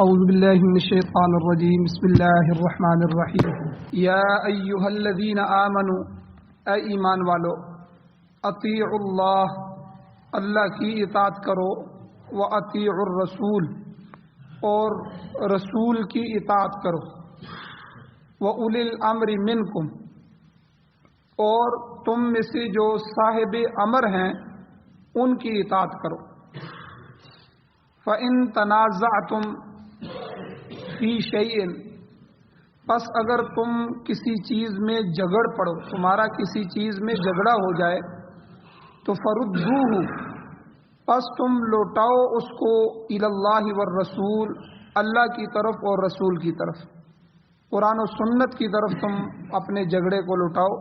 اعوذ باللہ من الشیطان الرجیم بسم اللہ الرحمن الرحیم یا ایہا الذین آمنوا اے ایمان والو اطیعوا اللہ اللہ کی اطاعت کرو واطیعوا الرسول اور رسول کی اطاعت کرو واولی الامر منکم اور تم میں سے جو صاحب امر ہیں ان کی اطاعت کرو فَإِن تَنَازَعْتُمْ فِي شَيْءٍ پس اگر تم کسی چیز میں جھگڑ پڑو تمہارا کسی چیز میں جھگڑا ہو جائے تو فَرُدُّوهُ پس تم لوٹاؤ اس کو إِلَى اللَّهِ وَالرَّسُولِ اللہ کی طرف اور رسول کی طرف قرآن و سنت کی طرف تم اپنے جھگڑے کو لوٹاؤ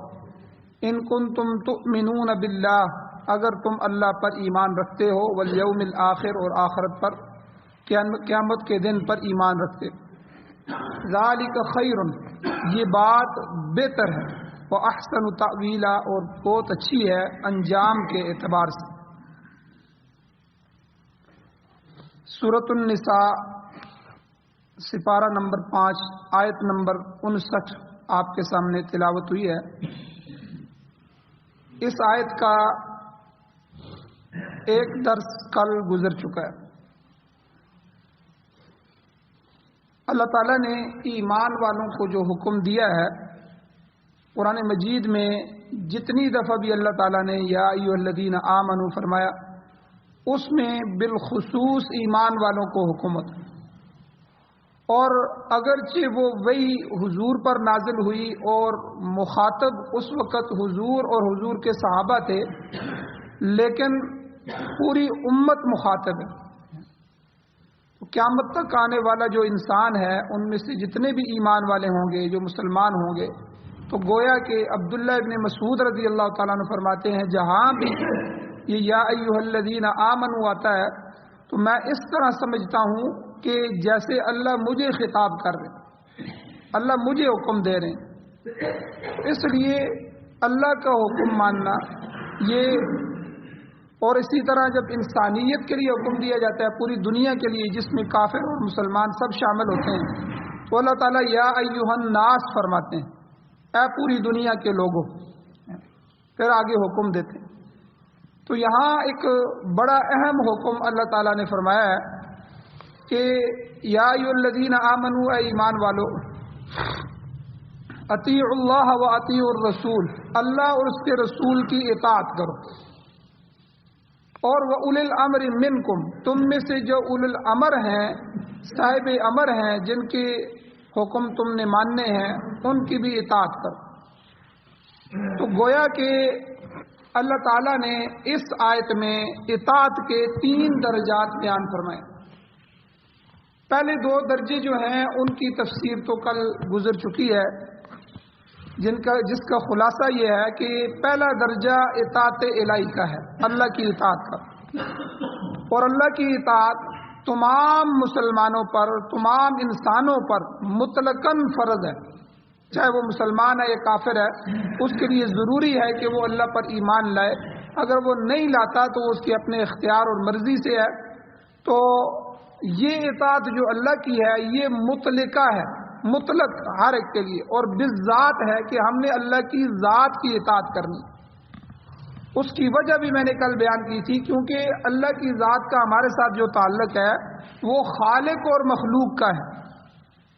ان کنتم تؤمنون باللہ اگر تم اللہ پر ایمان رکھتے ہو والیوم الآخر اور آخرت پر قیامت کے دن پر ایمان رکھتے ذالک خیر یہ بات بہتر ہے واحسن تأویلا اور بہت اچھی ہے انجام کے اعتبار سے سورۃ النساء سپارہ نمبر 5 آیت نمبر 59 آپ کے سامنے تلاوت ہوئی ہے۔ اس آیت کا ایک درس کل گزر چکا ہے۔ اللہ تعالیٰ نے ایمان والوں کو جو حکم دیا ہے قرآن مجید میں جتنی دفعہ بھی اللہ تعالیٰ نے یا ایھا الذین آمنوا فرمایا اس میں بالخصوص ایمان والوں کو حکم ہوتا ہے، اور اگرچہ وہ وہی حضور پر نازل ہوئی اور مخاطب اس وقت حضور اور حضور کے صحابہ تھے، لیکن پوری امت مخاطب ہے۔ قیامت تک آنے والا جو انسان ہے ان میں سے جتنے بھی ایمان والے ہوں گے، جو مسلمان ہوں گے، تو گویا کہ عبداللہ ابن مسعود رضی اللہ تعالیٰ عنہ فرماتے ہیں جہاں بھی یہ یا ایھا الذین آمنوا آتا ہے تو میں اس طرح سمجھتا ہوں کہ جیسے اللہ مجھے خطاب کر رہے ہیں، اللہ مجھے حکم دے رہے ہیں، اس لیے اللہ کا حکم ماننا یہ، اور اسی طرح جب انسانیت کے لیے حکم دیا جاتا ہے پوری دنیا کے لیے جس میں کافر اور مسلمان سب شامل ہوتے ہیں، تو اللہ تعالیٰ یا ایھا الناس فرماتے ہیں، اے پوری دنیا کے لوگوں، پھر آگے حکم دیتے ہیں۔ تو یہاں ایک بڑا اہم حکم اللہ تعالیٰ نے فرمایا ہے کہ یا ایھا الذین آمنوا اے ایمان والو اطیعوا اللہ و اطیعوا الرسول اللہ اور اس کے رسول کی اطاعت کرو، اور وَأُولِي الْأَمْرِ مِنْكُمْ تم میں سے جو اولی الامر ہیں، صاحب امر ہیں، جن کے حکم تم نے ماننے ہیں ان کی بھی اطاعت کرو۔ تو گویا کہ اللہ تعالیٰ نے اس آیت میں اطاعت کے 3 درجات بیان فرمائے۔ پہلے 2 درجے جو ہیں ان کی تفسیر تو کل گزر چکی ہے، جس کا خلاصہ یہ ہے کہ پہلا درجہ اطاعت الہی کا ہے، اللہ کی اطاعت کا، اور اللہ کی اطاعت تمام مسلمانوں پر، تمام انسانوں پر مطلقاً فرض ہے، چاہے وہ مسلمان ہے یا کافر ہے، اس کے لیے ضروری ہے کہ وہ اللہ پر ایمان لائے۔ اگر وہ نہیں لاتا تو وہ اس کے اپنے اختیار اور مرضی سے ہے۔ تو یہ اطاعت جو اللہ کی ہے یہ مطلقہ ہے، مطلق ہر ایک کے لیے، اور بالذات ہے کہ ہم نے اللہ کی ذات کی اطاعت کرنی۔ اس کی وجہ بھی میں نے کل بیان کی تھی، کیونکہ اللہ کی ذات کا ہمارے ساتھ جو تعلق ہے وہ خالق اور مخلوق کا ہے،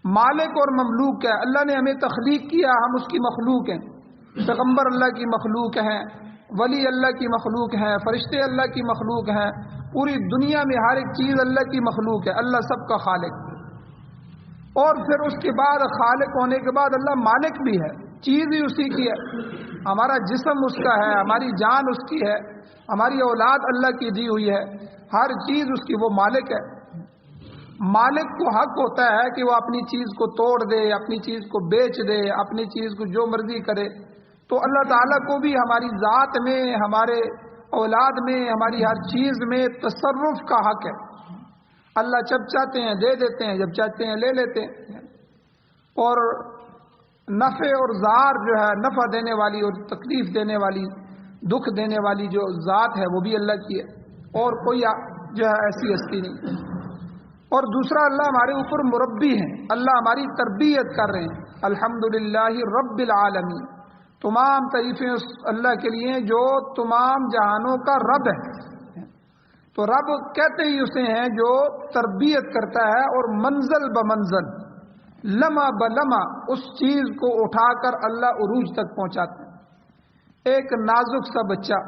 مالک اور مملوک ہے۔ اللہ نے ہمیں تخلیق کیا، ہم اس کی مخلوق ہیں، پیغمبر اللہ کی مخلوق ہیں، ولی اللہ کی مخلوق ہیں، فرشتے اللہ کی مخلوق ہیں، پوری دنیا میں ہر ایک چیز اللہ کی مخلوق ہے، اللہ سب کا خالق۔ اور پھر اس کے بعد خالق ہونے کے بعد اللہ مالک بھی ہے، چیز بھی اسی کی ہے، ہمارا جسم اس کا ہے، ہماری جان اس کی ہے، ہماری اولاد اللہ کی دی ہوئی ہے، ہر چیز اس کی، وہ مالک ہے۔ مالک کو حق ہوتا ہے کہ وہ اپنی چیز کو توڑ دے، اپنی چیز کو بیچ دے، اپنی چیز کو جو مرضی کرے۔ تو اللہ تعالیٰ کو بھی ہماری ذات میں، ہمارے اولاد میں، ہماری ہر چیز میں تصرف کا حق ہے۔ اللہ جب چاہتے ہیں دے دیتے ہیں، جب چاہتے ہیں لے لیتے ہیں، اور نفع اور ضار جو ہے، نفع دینے والی اور تکلیف دینے والی، دکھ دینے والی جو ذات ہے وہ بھی اللہ کی ہے، اور کوئی جو ہے ایسی ہستی نہیں۔ اور دوسرا اللہ ہمارے اوپر مربی ہیں، اللہ ہماری تربیت کر رہے ہیں۔ الحمدللہ رب العالمین، تمام تعریفیں اس اللہ کے لیے جو تمام جہانوں کا رب ہے۔ تو رب کہتے ہی اسے ہیں جو تربیت کرتا ہے اور منزل بمنزل، لمحہ بلمحہ اس چیز کو اٹھا کر اللہ عروج تک پہنچاتے ہیں۔ ایک نازک سا بچہ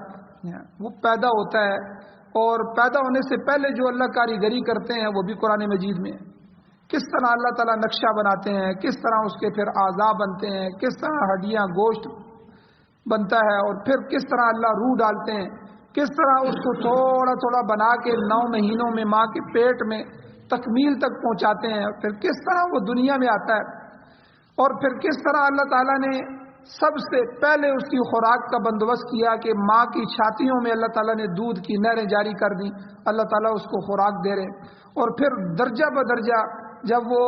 وہ پیدا ہوتا ہے، اور پیدا ہونے سے پہلے جو اللہ کاریگری کرتے ہیں وہ بھی قرآن مجید میں ہے۔ کس طرح اللہ تعالیٰ نقشہ بناتے ہیں، کس طرح اس کے پھر اعضاء بنتے ہیں، کس طرح ہڈیاں گوشت بنتا ہے، اور پھر کس طرح اللہ روح ڈالتے ہیں، کس طرح اس کو تھوڑا تھوڑا بنا کے 9 مہینوں میں ماں کے پیٹ میں تکمیل تک پہنچاتے ہیں، پھر کس طرح وہ دنیا میں آتا ہے، اور پھر کس طرح اللہ تعالیٰ نے سب سے پہلے اس کی خوراک کا بندوبست کیا کہ ماں کی چھاتیوں میں اللہ تعالیٰ نے دودھ کی نہریں جاری کر دی، اللہ تعالیٰ اس کو خوراک دے رہے، اور پھر درجہ بدرجہ جب وہ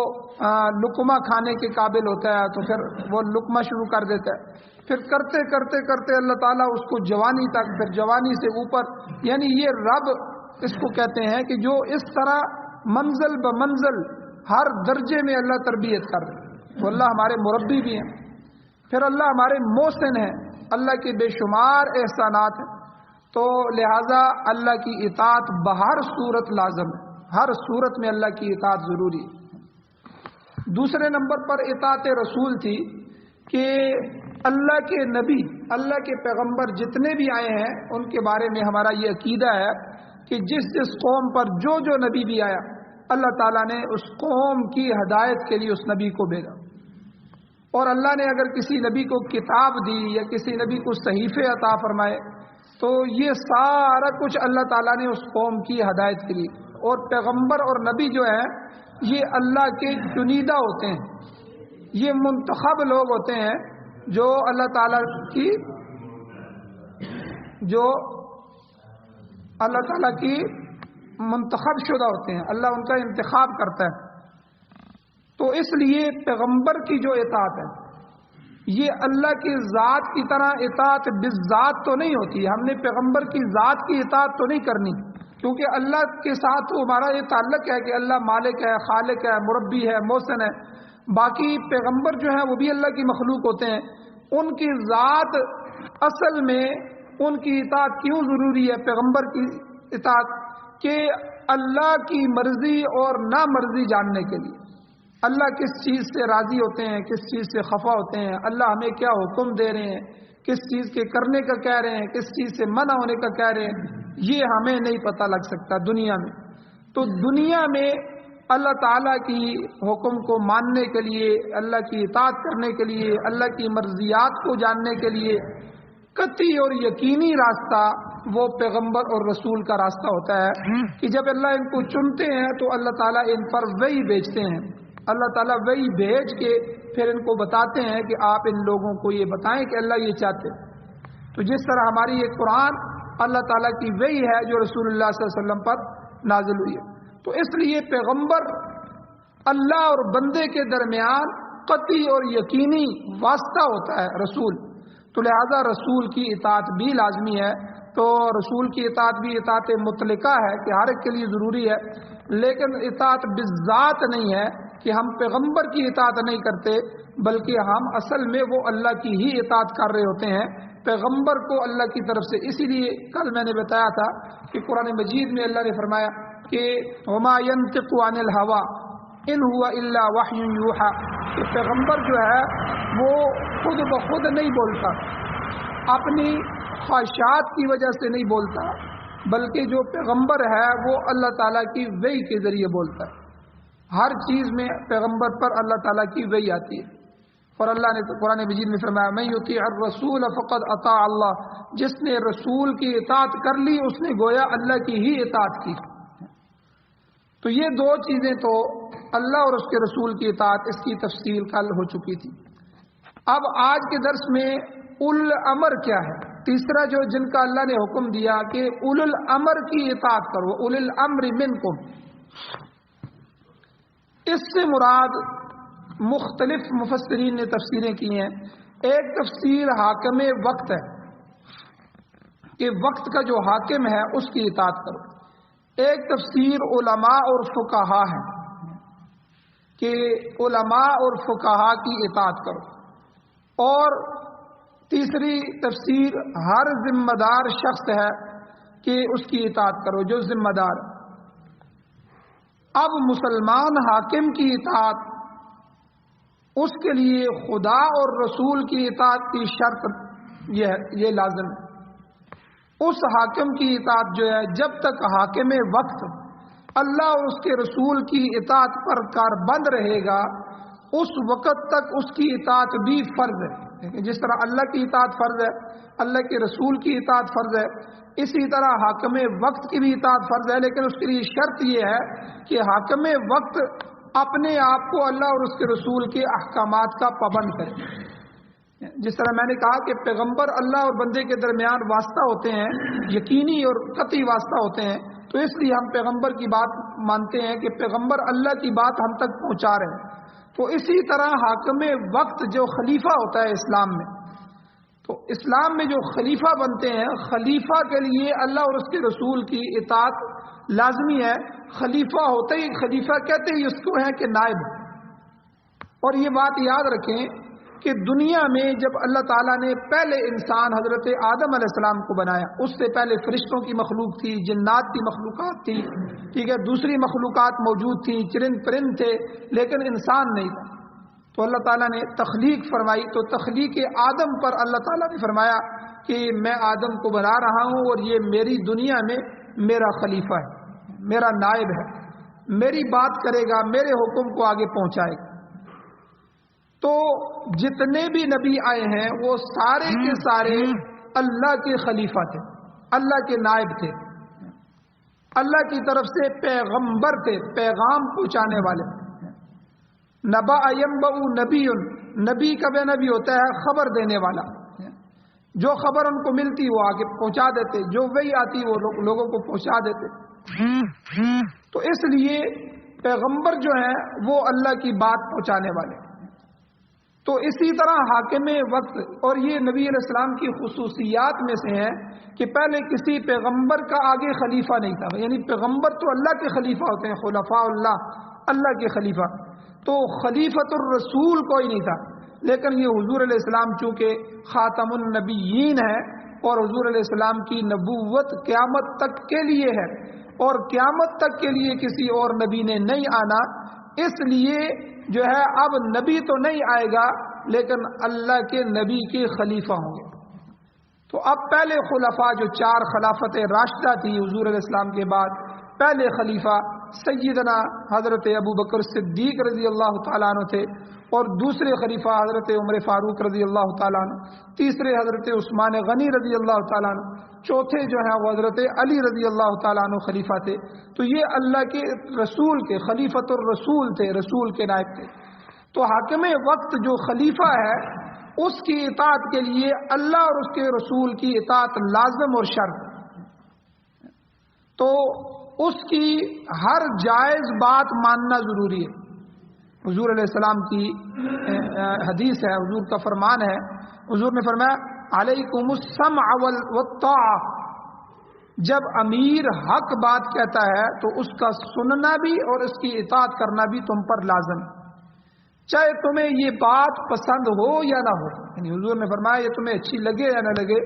لقمہ کھانے کے قابل ہوتا ہے تو پھر وہ لقمہ شروع کر دیتا ہے، پھر کرتے کرتے کرتے اللہ تعالیٰ اس کو جوانی تک، پھر جوانی سے اوپر، یعنی یہ رب اس کو کہتے ہیں کہ جو اس طرح منزل بمنزل ہر درجے میں اللہ تربیت کر رہے۔ تو اللہ ہمارے مربی بھی ہیں، پھر اللہ ہمارے محسن ہیں، اللہ کے بے شمار احسانات ہیں، تو لہٰذا اللہ کی اطاعت بہر صورت لازم ہے، ہر صورت میں اللہ کی اطاعت ضروری ہے۔ دوسرے نمبر پر اطاعت رسول تھی کہ اللہ کے نبی، اللہ کے پیغمبر جتنے بھی آئے ہیں ان کے بارے میں ہمارا یہ عقیدہ ہے کہ جس جس قوم پر جو جو نبی بھی آیا اللہ تعالیٰ نے اس قوم کی ہدایت کے لیے اس نبی کو بھیجا، اور اللہ نے اگر کسی نبی کو کتاب دی یا کسی نبی کو صحیفے عطا فرمائے تو یہ سارا کچھ اللہ تعالیٰ نے اس قوم کی ہدایت کے لیے، اور پیغمبر اور نبی جو ہیں یہ اللہ کے چنیدہ ہوتے ہیں، یہ منتخب لوگ ہوتے ہیں جو اللہ تعالیٰ کی منتخب شدہ ہوتے ہیں، اللہ ان کا انتخاب کرتا ہے۔ تو اس لیے پیغمبر کی جو اطاعت ہے یہ اللہ کی ذات کی طرح اطاعت بالذات تو نہیں ہوتی، ہم نے پیغمبر کی ذات کی اطاعت تو نہیں کرنی، کیونکہ اللہ کے ساتھ ہمارا یہ تعلق ہے کہ اللہ مالک ہے، خالق ہے، مربی ہے، محسن ہے۔ باقی پیغمبر جو ہیں وہ بھی اللہ کی مخلوق ہوتے ہیں، ان کی ذات اصل میں ان کی اطاعت کیوں ضروری ہے پیغمبر کی اطاعت، کہ اللہ کی مرضی اور نامرضی جاننے کے لیے، اللہ کس چیز سے راضی ہوتے ہیں، کس چیز سے خفا ہوتے ہیں، اللہ ہمیں کیا حکم دے رہے ہیں، کس چیز کے کرنے کا کہہ رہے ہیں، کس چیز سے منع ہونے کا کہہ رہے ہیں، یہ ہمیں نہیں پتہ لگ سکتا دنیا میں۔ تو دنیا میں اللہ تعالیٰ کی حکم کو ماننے کے لیے، اللہ کی اطاعت کرنے کے لیے، اللہ کی مرضیات کو جاننے کے لیے قطعی اور یقینی راستہ وہ پیغمبر اور رسول کا راستہ ہوتا ہے کہ جب اللہ ان کو چنتے ہیں تو اللہ تعالیٰ ان پر وحی بھیجتے ہیں، اللہ تعالیٰ وحی بھیج کے پھر ان کو بتاتے ہیں کہ آپ ان لوگوں کو یہ بتائیں کہ اللہ یہ چاہتے ہیں۔ تو جس طرح ہماری یہ قرآن اللہ تعالیٰ کی وحی ہے جو رسول اللہ صلی اللہ علیہ وسلم پر نازل ہوئی ہے، تو اس لیے پیغمبر اللہ اور بندے کے درمیان قطعی اور یقینی واسطہ ہوتا ہے رسول، تو لہذا رسول کی اطاعت بھی لازمی ہے۔ تو رسول کی اطاعت بھی اطاعت مطلقہ ہے کہ ہر ایک کے لیے ضروری ہے، لیکن اطاعت بالذات نہیں ہے کہ ہم پیغمبر کی اطاعت نہیں کرتے، بلکہ ہم اصل میں وہ اللہ کی ہی اطاعت کر رہے ہوتے ہیں، پیغمبر کو اللہ کی طرف سے۔ اسی لیے کل میں نے بتایا تھا کہ قرآن مجید میں اللہ نے فرمایا کہ وما ينطق عن الهوى ان هو الا وحی یوحى، کہ پیغمبر جو ہے وہ خود بخود نہیں بولتا، اپنی خواہشات کی وجہ سے نہیں بولتا، بلکہ جو پیغمبر ہے وہ اللہ تعالیٰ کی وحی کے ذریعے بولتا ہے، ہر چیز میں پیغمبر پر اللہ تعالیٰ کی وحی آتی ہے۔ اور اللہ نے قرآن مجید میں فرمایا من یطیع الرسول فقد اطاع اللہ، جس نے رسول کی اطاعت کر لی اس نے گویا اللہ کی ہی اطاعت کی۔ تو یہ دو چیزیں تو اللہ اور اس کے رسول کی اطاعت، اس کی تفصیل کل ہو چکی تھی۔ اب آج کے درس میں اول الامر کیا ہے، تیسرا جو جن کا اللہ نے حکم دیا کہ اول الامر کی اطاعت کرو، اول الامر منکم، اس سے مراد مختلف مفسرین نے تفسیریں کی ہیں۔ ایک تفسیر حاکم وقت ہے کہ وقت کا جو حاکم ہے اس کی اطاعت کرو، ایک تفسیر علماء اور فقہا ہے کہ علماء اور فقہا کی اطاعت کرو، اور تیسری تفسیر ہر ذمہ دار شخص ہے کہ اس کی اطاعت کرو جو ذمہ دار ہے۔ اب مسلمان حاکم کی اطاعت، اس کے لیے خدا اور رسول کی اطاعت کی شرط یہ لازم ہے۔ اس حاکم کی اطاعت جو ہے، جب تک حاکم وقت اللہ اور اس کے رسول کی اطاعت پر کاربند رہے گا، اس وقت تک اس کی اطاعت بھی فرض ہے۔ جس طرح اللہ کی اطاعت فرض ہے، اللہ کے رسول کی اطاعت فرض ہے، اسی طرح حاکم وقت کی بھی اطاعت فرض ہے، لیکن اس کے لیے شرط یہ ہے کہ حاکم وقت اپنے آپ کو اللہ اور اس کے رسول کے احکامات کا پابند کرے۔ جس طرح میں نے کہا کہ پیغمبر اللہ اور بندے کے درمیان واسطہ ہوتے ہیں، یقینی اور قطعی واسطہ ہوتے ہیں، تو اس لیے ہم پیغمبر کی بات مانتے ہیں کہ پیغمبر اللہ کی بات ہم تک پہنچا رہے ہیں۔ تو اسی طرح حاکم وقت جو خلیفہ ہوتا ہے اسلام میں، تو اسلام میں جو خلیفہ بنتے ہیں، خلیفہ کے لیے اللہ اور اس کے رسول کی اطاعت لازمی ہے۔ خلیفہ ہوتے ہی، خلیفہ کہتے ہی اس کو ہے کہ نائب۔ اور یہ بات یاد رکھیں کہ دنیا میں جب اللہ تعالیٰ نے پہلے انسان حضرت آدم علیہ السلام کو بنایا، اس سے پہلے فرشتوں کی مخلوق تھی، جنات کی مخلوقات تھی، ٹھیک ہے، دوسری مخلوقات موجود تھیں، چرند پرند تھے، لیکن انسان نہیں تھا۔ تو اللہ تعالیٰ نے تخلیق فرمائی، تو تخلیق آدم پر اللہ تعالیٰ نے فرمایا کہ میں آدم کو بنا رہا ہوں اور یہ میری دنیا میں میرا خلیفہ ہے، میرا نائب ہے، میری بات کرے گا، میرے حکم کو آگے پہنچائے گا۔ تو جتنے بھی نبی آئے ہیں وہ سارے کے سارے اللہ کے خلیفہ تھے، اللہ کے نائب تھے، اللہ کی طرف سے پیغمبر تھے، پیغام پہنچانے والے۔ نبا ینبأ نبی، نبی کب نبی ہوتا ہے؟ خبر دینے والا، جو خبر ان کو ملتی وہ آگے پہنچا دیتے، جو وہی آتی وہ لوگوں کو پہنچا دیتے۔ تو اس لیے پیغمبر جو ہیں وہ اللہ کی بات پہنچانے والے۔ تو اسی طرح حاکم وقت، اور یہ نبی علیہ السلام کی خصوصیات میں سے ہے کہ پہلے کسی پیغمبر کا آگے خلیفہ نہیں تھا، یعنی پیغمبر تو اللہ کے خلیفہ ہوتے ہیں، خلفاء اللہ کے خلیفہ، تو خلیفۃ الرسول کوئی نہیں تھا۔ لیکن یہ حضور علیہ السلام چونکہ خاتم النبیین ہے، اور حضور علیہ السلام کی نبوت قیامت تک کے لیے ہے، اور قیامت تک کے لیے کسی اور نبی نے نہیں آنا، اس لیے جو ہے اب نبی تو نہیں آئے گا، لیکن اللہ کے نبی کے خلیفہ ہوں گے۔ تو اب پہلے خلفاء جو 4 خلافت راشدہ تھی حضور علیہ السلام کے بعد، پہلے خلیفہ سیدنا حضرت ابو بکر صدیق رضی اللہ تعالیٰ عنہ تھے، اور دوسرے خلیفہ حضرت عمر فاروق رضی اللہ تعالیٰ عنہ، تیسرے حضرت عثمان غنی رضی اللہ تعالیٰ عنہ، چوتھے جو ہیں وہ حضرت علی رضی اللہ تعالیٰ عنہ خلیفہ تھے۔ تو یہ اللہ کے رسول کے خلیفۃ الرسول تھے، رسول کے نائب تھے۔ تو حاکم وقت جو خلیفہ ہے، اس کی اطاعت کے لیے اللہ اور اس کے رسول کی اطاعت لازم اور شرط۔ تو اس کی ہر جائز بات ماننا ضروری ہے۔ حضور علیہ السلام کی حدیث ہے، حضور کا فرمان ہے، حضور نے فرمایا علیکم السمع والطاعہ، جب امیر حق بات کہتا ہے تو اس کا سننا بھی اور اس کی اطاعت کرنا بھی تم پر لازم ہے، چاہے تمہیں یہ بات پسند ہو یا نہ ہو۔ یعنی حضور نے فرمایا یہ تمہیں اچھی لگے یا نہ لگے،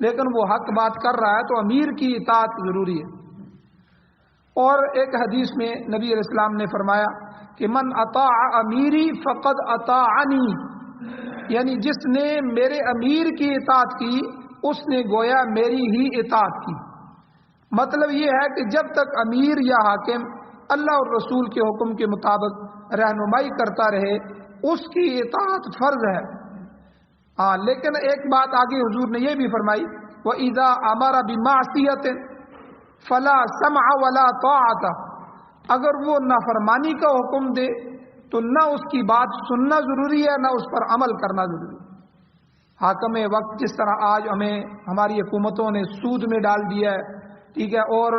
لیکن وہ حق بات کر رہا ہے تو امیر کی اطاعت ضروری ہے۔ اور ایک حدیث میں نبی علیہ السلام نے فرمایا کہ من اطاع امیری فقد اطاعنی، یعنی جس نے میرے امیر کی اطاعت کی اس نے گویا میری ہی اطاعت کی۔ مطلب یہ ہے کہ جب تک امیر یا حاکم اللہ اور رسول کے حکم کے مطابق رہنمائی کرتا رہے اس کی اطاعت فرض ہے۔ ہاں، لیکن ایک بات آگے حضور نے یہ بھی فرمائی وَإِذَا أَمَرَ بِمَعْصِيَةٍ فَلَا سَمْعَ وَلَا طَاعَةَ، اگر وہ نافرمانی کا حکم دے تو نہ اس کی بات سننا ضروری ہے، نہ اس پر عمل کرنا ضروری ہے۔ حاکم وقت جس طرح آج ہمیں ہماری حکومتوں نے سود میں ڈال دیا ہے، ٹھیک ہے، اور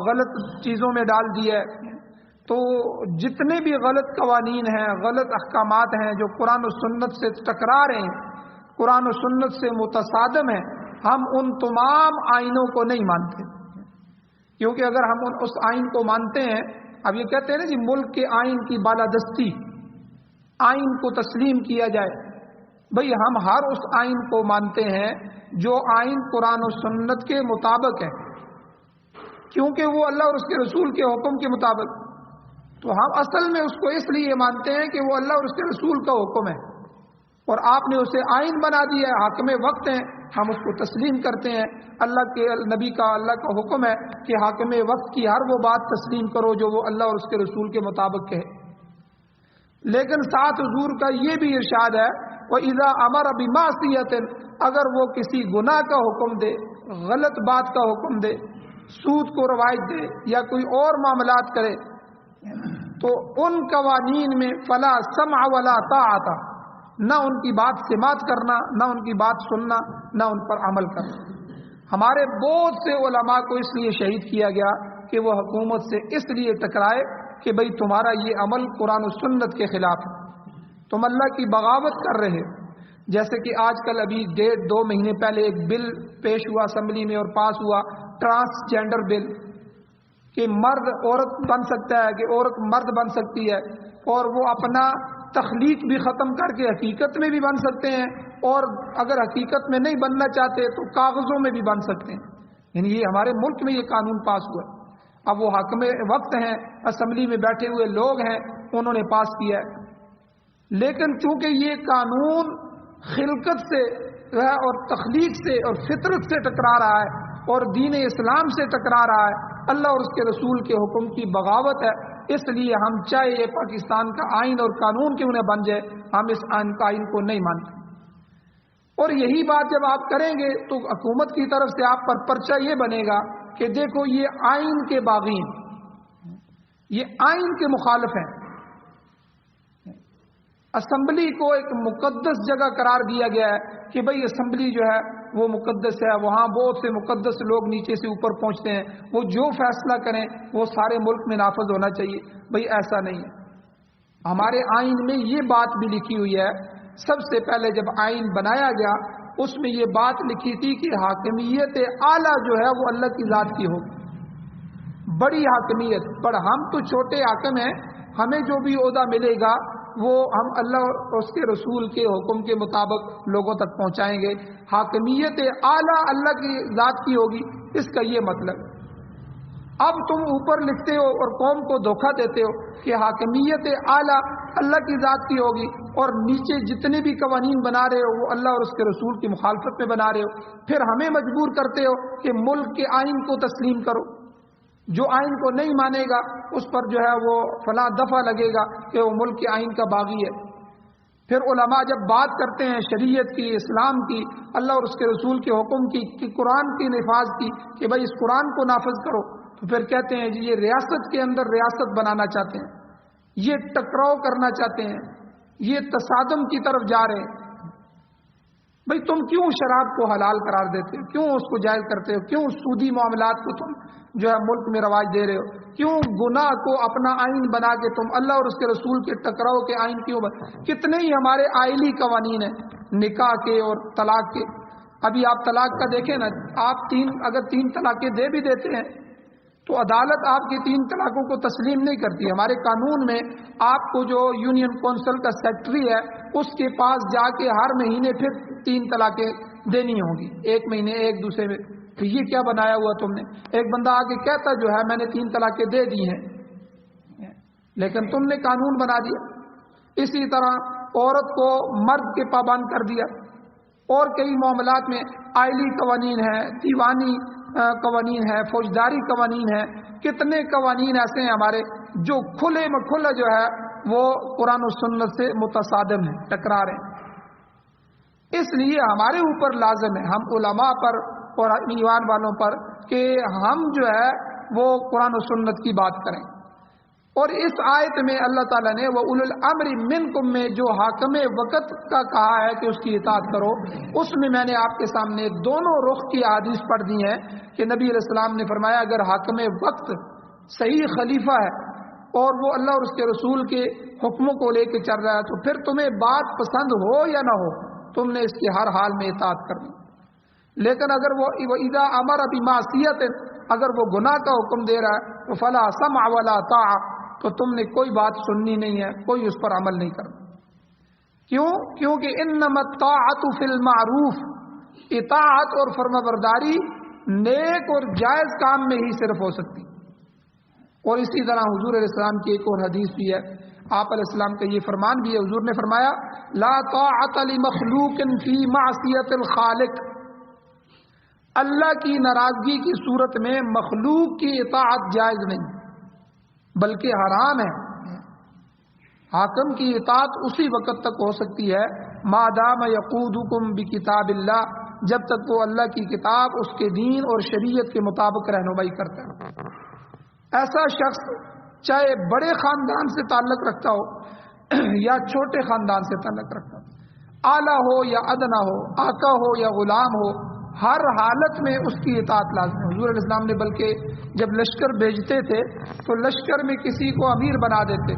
غلط چیزوں میں ڈال دیا ہے، تو جتنے بھی غلط قوانین ہیں، غلط احکامات ہیں جو قرآن و سنت سے ٹکرا رہے ہیں، قرآن و سنت سے متصادم ہیں، ہم ان تمام آئینوں کو نہیں مانتے۔ کیونکہ اگر ہم اس آئین کو مانتے ہیں، اب یہ کہتے ہیں نا جی ملک کے آئین کی بالادستی، آئین کو تسلیم کیا جائے، بھئی ہم ہر اس آئین کو مانتے ہیں جو آئین قرآن و سنت کے مطابق ہے، کیونکہ وہ اللہ اور اس کے رسول کے حکم کے مطابق، تو ہم اصل میں اس کو اس لیے مانتے ہیں کہ وہ اللہ اور اس کے رسول کا حکم ہے، اور آپ نے اسے آئین بنا دیا ہے، حاکم وقت ہیں، ہم اس کو تسلیم کرتے ہیں۔ اللہ کے نبی کا، اللہ کا حکم ہے کہ حاکم وقت کی ہر وہ بات تسلیم کرو جو وہ اللہ اور اس کے رسول کے مطابق ہے۔ لیکن ساتھ حضور کا یہ بھی ارشاد ہے وَإِذَا أَمَرَ بِمَعْصِيَةٍ، اگر وہ کسی گناہ کا حکم دے، غلط بات کا حکم دے، سود کو روایت دے یا کوئی اور معاملات کرے، تو ان قوانین میں فَلَا سَمْعَ وَلَا طَاعَةَ، نہ ان کی بات سماعت کرنا، نہ ان کی بات سننا، نہ ان پر عمل کرنا۔ ہمارے بہت سے علماء کو اس لیے شہید کیا گیا کہ وہ حکومت سے اس لیے ٹکرائے کہ بھئی تمہارا یہ عمل قرآن و سنت کے خلاف ہے، تم اللہ کی بغاوت کر رہے۔ جیسے کہ آج کل ابھی 1.5-2 مہینے پہلے ایک بل پیش ہوا اسمبلی میں اور پاس ہوا، ٹرانسجینڈر بل، کہ مرد عورت بن سکتا ہے، کہ عورت مرد بن سکتی ہے، اور وہ اپنا تخلیق بھی ختم کر کے حقیقت میں بھی بن سکتے ہیں، اور اگر حقیقت میں نہیں بننا چاہتے تو کاغذوں میں بھی بن سکتے ہیں۔ یعنی یہ ہمارے ملک میں یہ قانون پاس ہوا ہے۔ اب وہ حاکم وقت ہیں، اسمبلی میں بیٹھے ہوئے لوگ ہیں، انہوں نے پاس کیا ہے، لیکن چونکہ یہ قانون خلقت سے اور تخلیق سے اور فطرت سے ٹکرا رہا ہے اور دین اسلام سے ٹکرا رہا ہے، اللہ اور اس کے رسول کے حکم کی بغاوت ہے، اس لیے ہم چاہے یہ پاکستان کا آئین اور قانون کیوں نہ بن جائے، ہم اس آئین کو نہیں مانتے۔ اور یہی بات جب آپ کریں گے تو حکومت کی طرف سے آپ پر پرچہ یہ بنے گا کہ دیکھو یہ آئین کے باغی ہیں، یہ آئین کے مخالف ہیں۔ اسمبلی کو ایک مقدس جگہ قرار دیا گیا ہے کہ بھئی اسمبلی جو ہے وہ مقدس ہے، وہاں بہت سے مقدس لوگ نیچے سے اوپر پہنچتے ہیں، وہ جو فیصلہ کریں وہ سارے ملک میں نافذ ہونا چاہیے۔ بھئی ایسا نہیں ہے، ہمارے آئین میں یہ بات بھی لکھی ہوئی ہے، سب سے پہلے جب آئین بنایا گیا اس میں یہ بات لکھی تھی کہ حاکمیت اعلیٰ جو ہے وہ اللہ کی ذات کی ہوگی، بڑی حاکمیت، پر ہم تو چھوٹے حاکم ہیں، ہمیں جو بھی عہدہ ملے گا وہ ہم اللہ اور اس کے رسول کے حکم کے مطابق لوگوں تک پہنچائیں گے۔ حاکمیت اعلیٰ اللہ کی ذات کی ہوگی، اس کا یہ مطلب۔ اب تم اوپر لکھتے ہو اور قوم کو دھوکہ دیتے ہو کہ حاکمیت اعلیٰ اللہ کی ذات کی ہوگی، اور نیچے جتنے بھی قوانین بنا رہے ہو وہ اللہ اور اس کے رسول کی مخالفت میں بنا رہے ہو، پھر ہمیں مجبور کرتے ہو کہ ملک کے آئین کو تسلیم کرو۔ جو آئین کو نہیں مانے گا اس پر جو ہے وہ فلاں دفعہ لگے گا کہ وہ ملک کے آئین کا باغی ہے۔ پھر علماء جب بات کرتے ہیں شریعت کی، اسلام کی، اللہ اور اس کے رسول کے حکم کی، کہ قرآن کی نفاذ کی، کہ بھائی اس قرآن کو نافذ کرو، تو پھر کہتے ہیں جی یہ ریاست کے اندر ریاست بنانا چاہتے ہیں، یہ ٹکراؤ کرنا چاہتے ہیں، یہ تصادم کی طرف جا رہے ہیں۔ بھئی تم کیوں شراب کو حلال قرار دیتے ہو؟ کیوں اس کو جائز کرتے ہو؟ کیوں سودی معاملات کو تم جو ہے ملک میں رواج دے رہے ہو؟ کیوں گناہ کو اپنا آئین بنا کے تم اللہ اور اس کے رسول کے ٹکراؤ کے آئین کیوں کتنے ہی ہمارے آئلی قوانین ہیں نکاح کے اور طلاق کے۔ ابھی آپ طلاق کا دیکھیں نا، آپ اگر تین طلاقیں دے بھی دیتے ہیں تو عدالت آپ کی 3 طلاقوں کو تسلیم نہیں کرتی۔ ہمارے قانون میں آپ کو جو یونین کونسل کا سیکٹری ہے اس کے پاس جا کے ہر مہینے پھر 3 طلاقیں دینی ہوں گی، ایک مہینے ایک دوسرے میں۔ تو یہ کیا بنایا ہوا تم نے؟ ایک بندہ آگے کہتا جو ہے میں نے 3 طلاقیں دے دی ہیں، لیکن تم نے قانون بنا دیا۔ اسی طرح عورت کو مرد کے پابند کر دیا، اور کئی معاملات میں آئلی قوانین ہیں، دیوانی قوانین ہیں، فوجداری قوانین ہیں، کتنے قوانین ایسے ہیں ہمارے جو کھلے میں کھلا جو ہے وہ قرآن و سنت سے متصادم ہیں، ٹکرا رہے ہیں۔ اس لیے ہمارے اوپر لازم ہے، ہم علماء پر اور ایمان والوں پر، کہ ہم جو ہے وہ قرآن و سنت کی بات کریں۔ اور اس آیت میں اللہ تعالیٰ نے وَأُولُو الْأَمْرِ مِنْکُم میں جو حاکم وقت کا کہا ہے کہ اس کی اطاعت کرو، اس میں میں نے آپ کے سامنے دونوں رخ کی احادیث پڑھ دی ہیں کہ نبی علیہ السلام نے فرمایا اگر حاکم وقت صحیح خلیفہ ہے اور وہ اللہ اور اس کے رسول کے حکموں کو لے کے چل رہا ہے تو پھر تمہیں بات پسند ہو یا نہ ہو تم نے اس کے ہر حال میں اطاعت کرنی۔ لیکن اگر وہ اذا امر بمعصیت، اگر وہ گناہ کا حکم دے رہا ہے تو فلا سمع ولا طاعہ، تو تم نے کوئی بات سننی نہیں ہے، کوئی اس پر عمل نہیں کرنا۔ کیوں؟ کیونکہ انما الطاعۃ فی المعروف، اطاعت اور فرما برداری نیک اور جائز کام میں ہی صرف ہو سکتی۔ اور اسی طرح حضور علیہ السلام کی ایک اور حدیث بھی ہے، آپ علیہ السلام کا یہ فرمان بھی ہے، حضور نے فرمایا لا طاعۃ لمخلوق فی معصیۃ الخالق، اللہ کی ناراضگی کی صورت میں مخلوق کی اطاعت جائز نہیں بلکہ حرام ہے۔ حاکم کی اطاعت اسی وقت تک ہو سکتی ہے ما دام یقودکم بکتاب اللہ، جب تک وہ اللہ کی کتاب، اس کے دین اور شریعت کے مطابق رہنمائی کرتا ہے۔ ایسا شخص چاہے بڑے خاندان سے تعلق رکھتا ہو یا چھوٹے خاندان سے تعلق رکھتا ہو، اعلیٰ ہو یا ادنا ہو، آقا ہو یا غلام ہو، ہر حالت میں اس کی اطاعت لازم ہے۔ حضور علیہ السلام نے بلکہ جب لشکر بھیجتے تھے تو لشکر میں کسی کو امیر بنا دیتے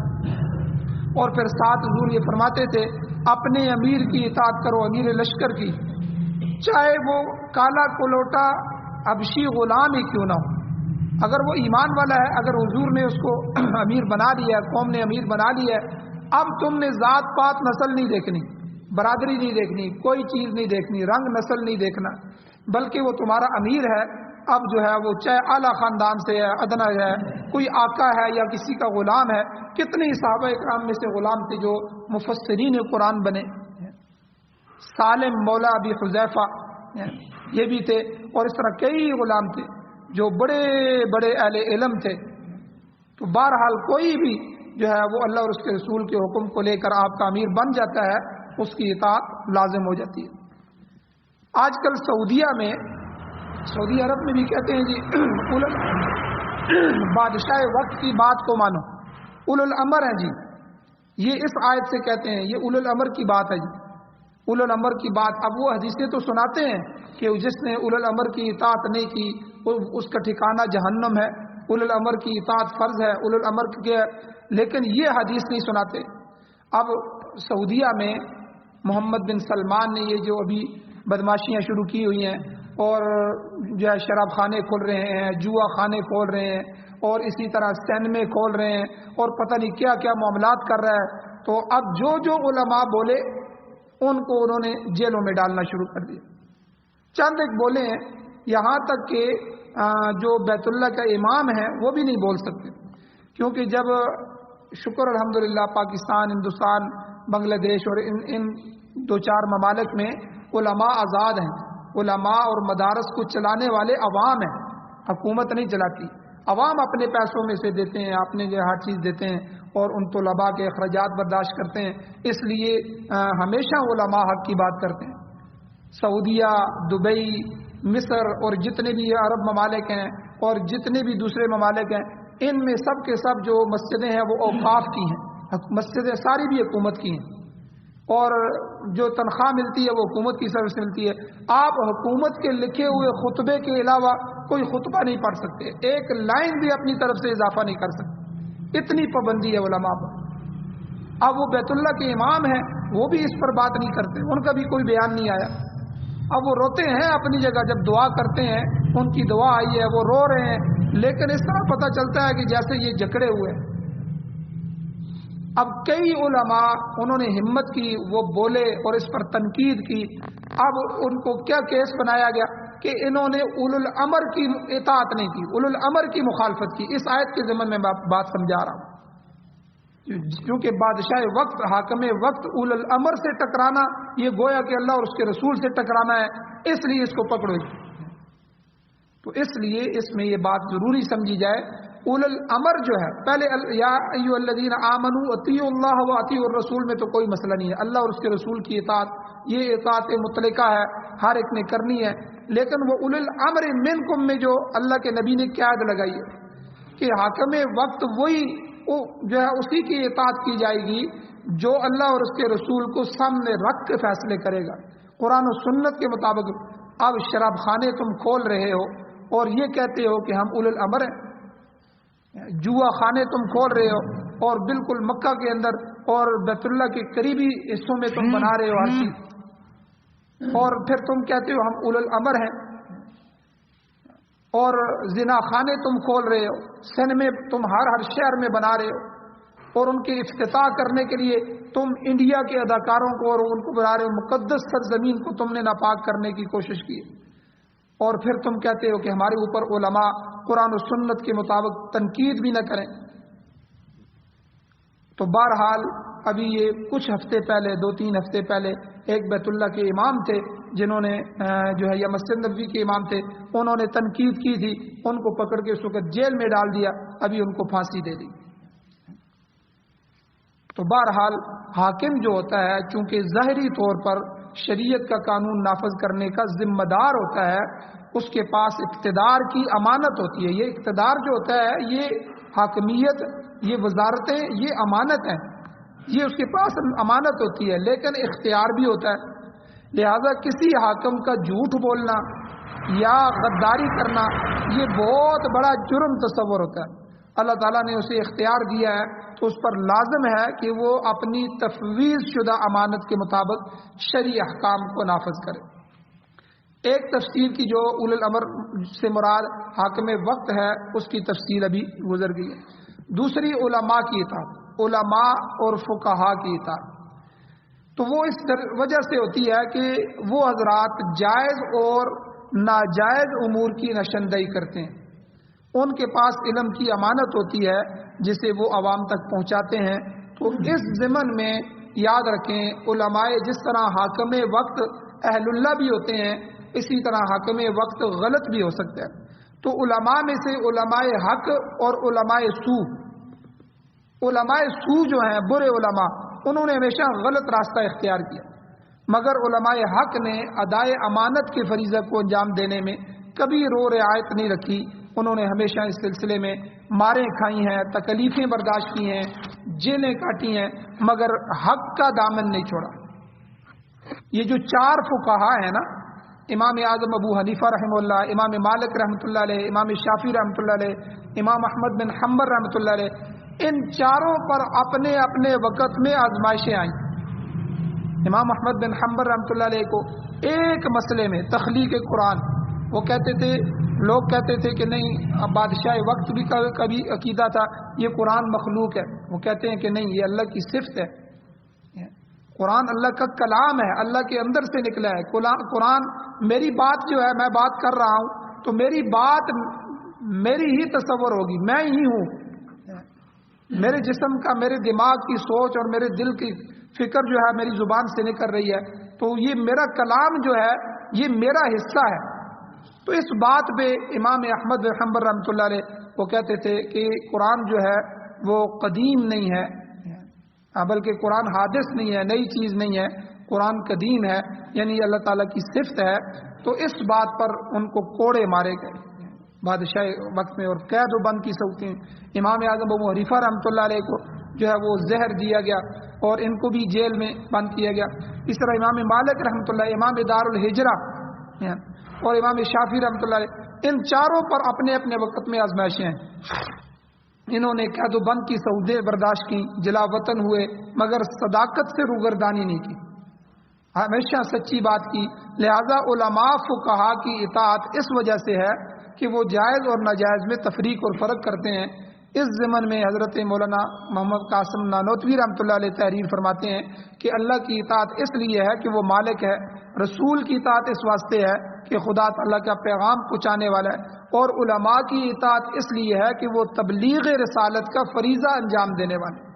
اور پھر ساتھ حضور یہ فرماتے تھے اپنے امیر کی اطاعت کرو، امیر لشکر کی، چاہے وہ کالا کلوٹا حبشی غلام ہی کیوں نہ ہو، اگر وہ ایمان والا ہے، اگر حضور نے اس کو امیر بنا لیا ہے، قوم نے امیر بنا لیا ہے، اب تم نے ذات پات نسل نہیں دیکھنی، برادری نہیں دیکھنی، کوئی چیز نہیں دیکھنی، رنگ نسل نہیں دیکھنا، بلکہ وہ تمہارا امیر ہے۔ اب جو ہے وہ چاہے اعلیٰ خاندان سے ہے، ادنا ہے، کوئی آقا ہے یا کسی کا غلام ہے۔ کتنے صحابہ اکرام میں سے غلام تھے جو مفسرین قرآن بنے، سالم مولا ابی حذیفہ یہ بھی تھے، اور اس طرح کئی غلام تھے جو بڑے بڑے اہل علم تھے۔ تو بہرحال کوئی بھی جو ہے وہ اللہ اور اس کے رسول کے حکم کو لے کر آپ کا امیر بن جاتا ہے، اس کی اطاعت لازم ہو جاتی ہے۔ آج کل سعودیہ میں، سعودی عرب میں بھی کہتے ہیں جی بادشاہ وقت کی بات کو مانو، اولو الامر ہیں جی، یہ اس آیت سے کہتے ہیں، یہ اولو الامر کی بات ہے جی، اولو الامر کی بات۔ اب وہ حدیثیں تو سناتے ہیں کہ جس نے اولو الامر کی اطاعت نہیں کی اس کا ٹھکانہ جہنم ہے، اولو الامر کی اطاعت فرض ہے، اولو الامر کے، لیکن یہ حدیث نہیں سناتے۔ اب سعودیہ میں محمد بن سلمان نے یہ جو ابھی بدماشیاں شروع کی ہوئی ہیں اور جو ہے شراب خانے کھول رہے ہیں، جوا خانے کھول رہے ہیں، اور اسی طرح سینمے کھول رہے ہیں، اور پتہ نہیں کیا کیا معاملات کر رہا ہے، تو اب جو جو علماء بولے ان کو انہوں نے جیلوں میں ڈالنا شروع کر دیا۔ چند ایک بولے ہیں، یہاں تک کہ جو بیت اللہ کا امام ہے وہ بھی نہیں بول سکتے، کیونکہ جب شکر الحمدللہ پاکستان، ہندوستان، بنگلہ دیش اور ان دو چار ممالک میں علماء آزاد ہیں، علماء اور مدارس کو چلانے والے عوام ہیں، حکومت نہیں چلاتی، عوام اپنے پیسوں میں سے دیتے ہیں، اپنے جو ہر چیز دیتے ہیں اور ان طلباء کے اخراجات برداشت کرتے ہیں، اس لیے ہمیشہ علماء حق کی بات کرتے ہیں۔ سعودیہ، دبئی، مصر اور جتنے بھی عرب ممالک ہیں اور جتنے بھی دوسرے ممالک ہیں، ان میں سب کے سب جو مسجدیں ہیں وہ اوقاف کی ہیں، مسجدیں ساری بھی حکومت کی ہیں، اور جو تنخواہ ملتی ہے وہ حکومت کی طرف سے ملتی ہے۔ آپ حکومت کے لکھے ہوئے خطبے کے علاوہ کوئی خطبہ نہیں پڑھ سکتے، ایک لائن بھی اپنی طرف سے اضافہ نہیں کر سکتے، اتنی پابندی ہے علماء پر۔ اب وہ بیت اللہ کے امام ہیں، وہ بھی اس پر بات نہیں کرتے، ان کا بھی کوئی بیان نہیں آیا۔ اب وہ روتے ہیں اپنی جگہ، جب دعا کرتے ہیں ان کی دعا آئی ہے، وہ رو رہے ہیں، لیکن اس طرح پتہ چلتا ہے کہ جیسے یہ جکڑے ہوئے۔ اب کئی علماء انہوں نے ہمت کی، وہ بولے اور اس پر تنقید کی، اب ان کو کیا کیس بنایا گیا کہ انہوں نے اولو الامر کی اطاعت نہیں کی، اولو الامر کی مخالفت کی۔ اس آیت کے ضمن میں بات سمجھا رہا ہوں، کیونکہ بادشاہ وقت، حاکم وقت، اولو الامر سے ٹکرانا یہ گویا کہ اللہ اور اس کے رسول سے ٹکرانا ہے، اس لیے اس کو پکڑو۔ تو اس لیے اس میں یہ بات ضروری سمجھی جائے، اولو الامر جو ہے، پہلے یا ایھا الذین آمنوا اطیعوا اللہ واطیعوا الرسول میں تو کوئی مسئلہ نہیں ہے، اللہ اور اس کے رسول کی اطاعت یہ اطاعت مطلقہ ہے، ہر ایک نے کرنی ہے۔ لیکن وہ اولو الامر منکم میں جو اللہ کے نبی نے قید لگائی ہے کہ حاکم وقت وہی جو ہے اسی کی اطاعت کی جائے گی جو اللہ اور اس کے رسول کو سامنے رکھ کے فیصلے کرے گا قرآن و سنت کے مطابق۔ اب شراب خانے تم کھول رہے ہو اور یہ کہتے ہو کہ ہم اولو الامر ہیں، جوا خانے تم کھول رہے ہو اور بالکل مکہ کے اندر اور بیت اللہ کے قریبی حصوں میں تم بنا رہے ہو ہر چیز، اور پھر تم کہتے ہو ہم اولو الامر ہیں۔ اور زنا خانے تم کھول رہے ہو، سینمے تم ہر شہر میں بنا رہے ہو، اور ان کے افتتاح کرنے کے لیے تم انڈیا کے اداکاروں کو اور ان کو بنا رہے ہو، مقدس سرزمین کو تم نے ناپاک کرنے کی کوشش کی، اور پھر تم کہتے ہو کہ ہمارے اوپر علماء قرآن و سنت کے مطابق تنقید بھی نہ کریں۔ تو بہرحال ابھی یہ کچھ ہفتے پہلے، 2-3 ہفتے پہلے ایک بیت اللہ کے امام تھے جنہوں نے جو ہے یا مسجد نبوی کے امام تھے، انہوں نے تنقید کی تھی، ان کو پکڑ کے اس وقت جیل میں ڈال دیا، ابھی ان کو پھانسی دے دی۔ تو بہرحال حاکم جو ہوتا ہے چونکہ ظاہری طور پر شریعت کا قانون نافذ کرنے کا ذمہ دار ہوتا ہے، اس کے پاس اقتدار کی امانت ہوتی ہے۔ یہ اقتدار جو ہوتا ہے، یہ حاکمیت، یہ وزارتیں، یہ امانت ہیں، یہ اس کے پاس امانت ہوتی ہے، لیکن اختیار بھی ہوتا ہے۔ لہذا کسی حاکم کا جھوٹ بولنا یا غداری کرنا یہ بہت بڑا جرم تصور ہوتا ہے۔ اللہ تعالیٰ نے اسے اختیار دیا ہے تو اس پر لازم ہے کہ وہ اپنی تفویض شدہ امانت کے مطابق شرعی احکام کو نافذ کرے۔ ایک تفسیر کی جو اولو الامر سے مراد حاکم وقت ہے، اس کی تفصیل ابھی گزر گئی ہے۔ دوسری علماء کی اطاعت، علماء اور فقہاء کی اطاعت، تو وہ اس وجہ سے ہوتی ہے کہ وہ حضرات جائز اور ناجائز امور کی نشاندہی کرتے ہیں، ان کے پاس علم کی امانت ہوتی ہے جسے وہ عوام تک پہنچاتے ہیں۔ تو اس ضمن میں یاد رکھیں، علماء جس طرح حاکم وقت اہل اللہ بھی ہوتے ہیں، اسی طرح حاکم وقت غلط بھی ہو سکتا ہے۔ تو علماء میں سے علماء حق اور علماء سو، علماء سو جو ہیں برے علماء، انہوں نے ہمیشہ غلط راستہ اختیار کیا، مگر علماء حق نے ادائے امانت کے فریضہ کو انجام دینے میں کبھی رو رعایت نہیں رکھی۔ انہوں نے ہمیشہ اس سلسلے میں ماریں کھائی ہیں، تکلیفیں برداشت کی ہیں، جیلیں کاٹی ہیں، مگر حق کا دامن نہیں چھوڑا۔ یہ جو 4 فقہاء ہیں نا، امام اعظم ابو حنیفہ رحمہ اللہ، امام مالک رحمۃ اللہ علیہ، امام شافعی رحمۃ اللہ علیہ، امام احمد بن حنبل رحمۃ اللہ علیہ، ان چاروں پر اپنے اپنے وقت میں آزمائشیں آئیں۔ امام احمد بن حنبل رحمۃ اللہ علیہ کو ایک مسئلے میں تخلیق قرآن، وہ کہتے تھے، لوگ کہتے تھے کہ نہیں، بادشاہ وقت بھی کبھی عقیدہ تھا یہ قرآن مخلوق ہے، وہ کہتے ہیں کہ نہیں، یہ اللہ کی صفت ہے، قرآن اللہ کا کلام ہے، اللہ کے اندر سے نکلا ہے۔ قرآن میری بات جو ہے، میں بات کر رہا ہوں تو میری بات میری ہی تصور ہوگی، میں ہی ہوں، میرے جسم کا، میرے دماغ کی سوچ اور میرے دل کی فکر جو ہے میری زبان سے نکل رہی ہے، تو یہ میرا کلام جو ہے یہ میرا حصہ ہے۔ تو اس بات پہ امام احمد بن حنبل رحمۃ اللہ علیہ وہ کہتے تھے کہ قرآن جو ہے وہ قدیم نہیں ہے، بلکہ قرآن حادث نہیں ہے، نئی چیز نہیں ہے، قرآن قدیم ہے، یعنی اللہ تعالیٰ کی صفت ہے۔ تو اس بات پر ان کو کوڑے مارے گئے بادشاہ وقت میں، اور قید و بند کی سوتیں۔ امام اعظم ابو حنیفہ رحمۃ اللہ علیہ کو جو ہے وہ زہر دیا گیا اور ان کو بھی جیل میں بند کیا گیا۔ اس طرح امام مالک رحمۃ اللہ، امام دار الہجرہ اور امام شافعی رحمۃ اللہ علیہ، ان چاروں پر اپنے اپنے وقت میں آزمائشیں ہیں۔ انہوں نے قید و بند کی سعودیں برداشت کی، جلا وطن ہوئے، مگر صداقت سے روگردانی نہیں کی، ہمیشہ سچی بات کی۔ لہذا علماء فقہاء کی اطاعت اس وجہ سے ہے کہ وہ جائز اور ناجائز میں تفریق اور فرق کرتے ہیں۔ اس ضمن میں حضرت مولانا محمد قاسم نانوتوی رحمۃ اللہ علیہ تحریر فرماتے ہیں کہ اللہ کی اطاعت اس لیے ہے کہ وہ مالک ہے، رسول کی اطاعت اس واسطے ہے کہ خدا تعالیٰ کا پیغام پہنچانے والا ہے، اور علماء کی اطاعت اس لیے ہے کہ وہ تبلیغ رسالت کا فریضہ انجام دینے والے۔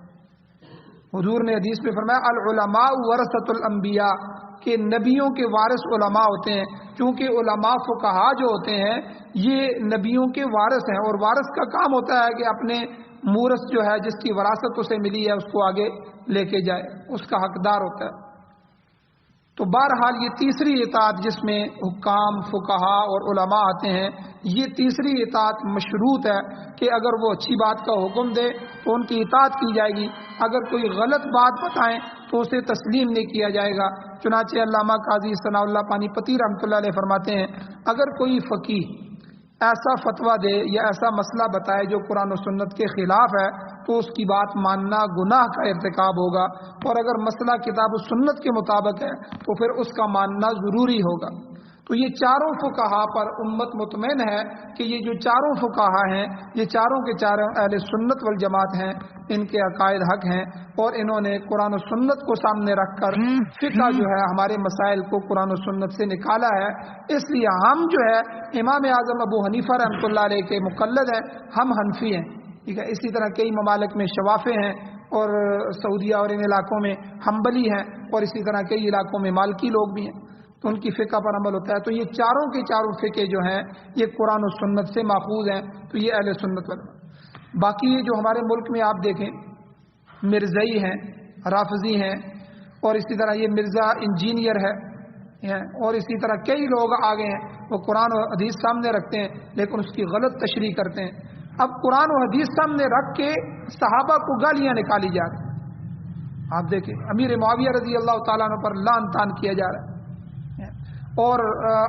حضور نے حدیث میں فرمایا العلماء ورثۃ الانبیاء، کہ نبیوں کے وارث علماء ہوتے ہیں، کیونکہ علماء فقہاء جو ہوتے ہیں یہ نبیوں کے وارث ہیں، اور وارث کا کام ہوتا ہے کہ اپنے مورث جو ہے، جس کی وراثت اسے ملی ہے، اس کو آگے لے کے جائے، اس کا حقدار ہوتا ہے۔ تو بہرحال یہ تیسری اطاعت جس میں حکام، فقہاء اور علماء آتے ہیں، یہ تیسری اطاعت مشروط ہے کہ اگر وہ اچھی بات کا حکم دے تو ان کی اطاعت کی جائے گی، اگر کوئی غلط بات بتائیں تو اسے تسلیم نہیں کیا جائے گا۔ چنانچہ علامہ قاضی ثناء اللہ پانی پتی رحمۃ اللہ علیہ فرماتے ہیں، اگر کوئی فقیہ ایسا فتویٰ دے یا ایسا مسئلہ بتائے جو قرآن و سنت کے خلاف ہے تو اس کی بات ماننا گناہ کا ارتکاب ہوگا، اور اگر مسئلہ کتاب و سنت کے مطابق ہے تو پھر اس کا ماننا ضروری ہوگا۔ تو یہ چاروں فقہا پر امت مطمئن ہے کہ یہ جو چاروں فقہا ہیں یہ چاروں کے چاروں اہل سنت والجماعت ہیں، ان کے عقائد حق ہیں، اور انہوں نے قرآن و سنت کو سامنے رکھ کر فقہ جو ہے ہمارے مسائل کو قرآن و سنت سے نکالا ہے۔ اس لیے ہم جو ہے امام اعظم ابو حنیفہ رحمۃ اللہ علیہ کے مقلد ہیں، ہم حنفی ہیں، ٹھیک ہے۔ اسی طرح کئی ممالک میں شوافع ہیں، اور سعودیہ اور ان علاقوں میں حنبلی ہیں، اور اسی طرح کئی علاقوں میں مالکی لوگ بھی ہیں، تو ان کی فقہ پر عمل ہوتا ہے۔ تو یہ چاروں کے چاروں فقہ جو ہیں یہ قرآن و سنت سے ماخوذ ہیں، تو یہ اہل سنت پر۔ باقی یہ جو ہمارے ملک میں آپ دیکھیں مرزائی ہیں، رافضی ہیں، اور اسی طرح یہ مرزا انجینئر ہے، اور اسی طرح کئی لوگ آگے ہیں، وہ قرآن و حدیث سامنے رکھتے ہیں لیکن اس کی غلط تشریح کرتے ہیں۔ اب قرآن و حدیث سامنے رکھ کے صحابہ کو گالیاں نکالی جا رہی ہیں، آپ دیکھیں امیر معاویہ رضی اللہ تعالیٰ عنہ پر لعن طعن کیا جا رہا ہے، اور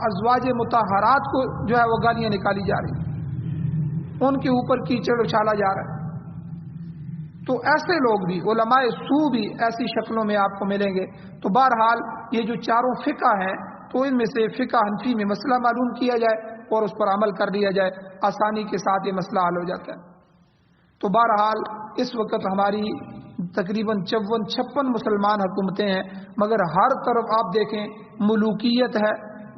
ازواج مطہرات کو جو ہے وہ گالیاں نکالی جا رہی ہیں، ان کے اوپر کیچڑ اچھالا جا رہا ہے۔ تو ایسے لوگ بھی علماء سو بھی ایسی شکلوں میں آپ کو ملیں گے۔ تو بہرحال یہ جو چاروں فقہ ہیں تو ان میں سے فقہ حنفی میں مسئلہ معلوم کیا جائے اور اس پر عمل کر لیا جائے، آسانی کے ساتھ یہ مسئلہ حل ہو جاتا ہے۔ تو بہرحال اس وقت ہماری تقریباً 54-56 مسلمان حکومتیں ہیں، مگر ہر طرف آپ دیکھیں ملوکیت ہے،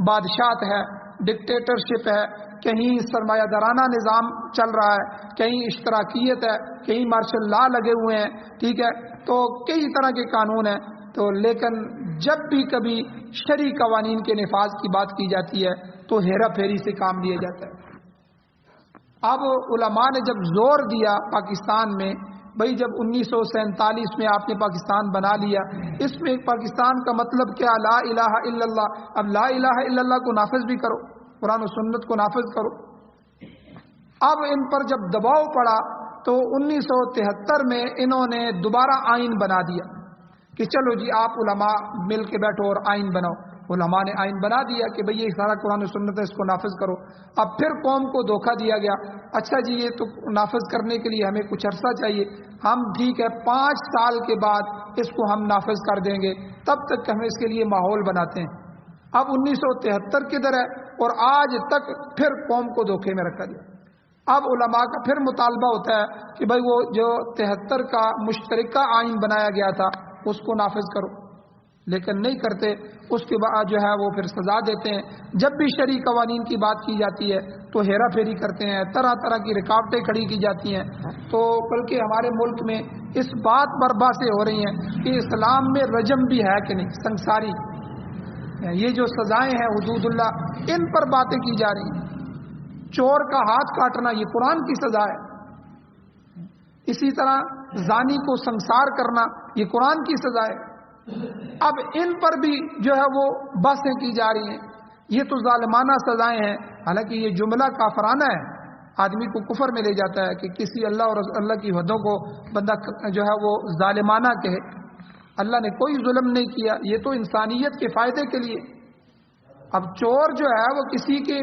بادشاہت ہے، ڈکٹیٹرشپ ہے، کہیں سرمایہ دارانہ نظام چل رہا ہے، کہیں اشتراکیت ہے، کہیں مارشل لا لگے ہوئے ہیں، ٹھیک ہے، تو کئی طرح کے قانون ہیں۔ تو لیکن جب بھی کبھی شرعی قوانین کے نفاذ کی بات کی جاتی ہے تو ہیرا پھیری سے کام لیا جاتا ہے۔ اب علماء نے جب زور دیا پاکستان میں، بھئی جب 1947 میں آپ نے پاکستان بنا لیا، اس میں پاکستان کا مطلب کیا؟ لا الہ الا اللہ۔ اب لا الہ الا اللہ کو نافذ بھی کرو، قرآن و سنت کو نافذ کرو۔ اب ان پر جب دباؤ پڑا تو 1973 میں انہوں نے دوبارہ آئین بنا دیا کہ چلو جی آپ علماء مل کے بیٹھو اور آئین بناؤ۔ علماء نے آئین بنا دیا کہ بھئی یہ سارا قرآن و سنت ہے، اس کو نافذ کرو۔ اب پھر قوم کو دھوکہ دیا گیا، اچھا جی یہ تو نافذ کرنے کے لیے ہمیں کچھ عرصہ چاہیے، ہم ٹھیک ہے 5 سال کے بعد اس کو ہم نافذ کر دیں گے، تب تک ہم اس کے لیے ماحول بناتے ہیں۔ اب 1973 کدھر ہے اور آج تک پھر قوم کو دھوکے میں رکھا گیا۔ اب علماء کا پھر مطالبہ ہوتا ہے کہ بھئی وہ جو 73 کا مشترکہ آئین بنایا گیا تھا اس کو نافذ کرو، لیکن نہیں کرتے۔ اس کے بعد جو ہے وہ پھر سزا دیتے ہیں۔ جب بھی شرعی قوانین کی بات کی جاتی ہے تو ہیرا پھیری کرتے ہیں، طرح طرح کی رکاوٹیں کھڑی کی جاتی ہیں۔ تو بلکہ ہمارے ملک میں اس بات پر بحثیں ہو رہی ہیں کہ اسلام میں رجم بھی ہے کہ نہیں، سنساری، یہ جو سزائیں ہیں حدود اللہ، ان پر باتیں کی جا رہی ہیں۔ چور کا ہاتھ کاٹنا یہ قرآن کی سزا ہے، اسی طرح زانی کو سنسار کرنا یہ قرآن کی سزا ہے۔ اب ان پر بھی جو ہے وہ بحثیں کی جا رہی ہیں، یہ تو ظالمانہ سزائیں ہیں، حالانکہ یہ جملہ کافرانہ ہے، آدمی کو کفر میں لے جاتا ہے کہ کسی اللہ اور اللہ کی حدوں کو بندہ جو ہے وہ ظالمانہ کہے۔ اللہ نے کوئی ظلم نہیں کیا، یہ تو انسانیت کے فائدے کے لیے۔ اب چور جو ہے وہ کسی کے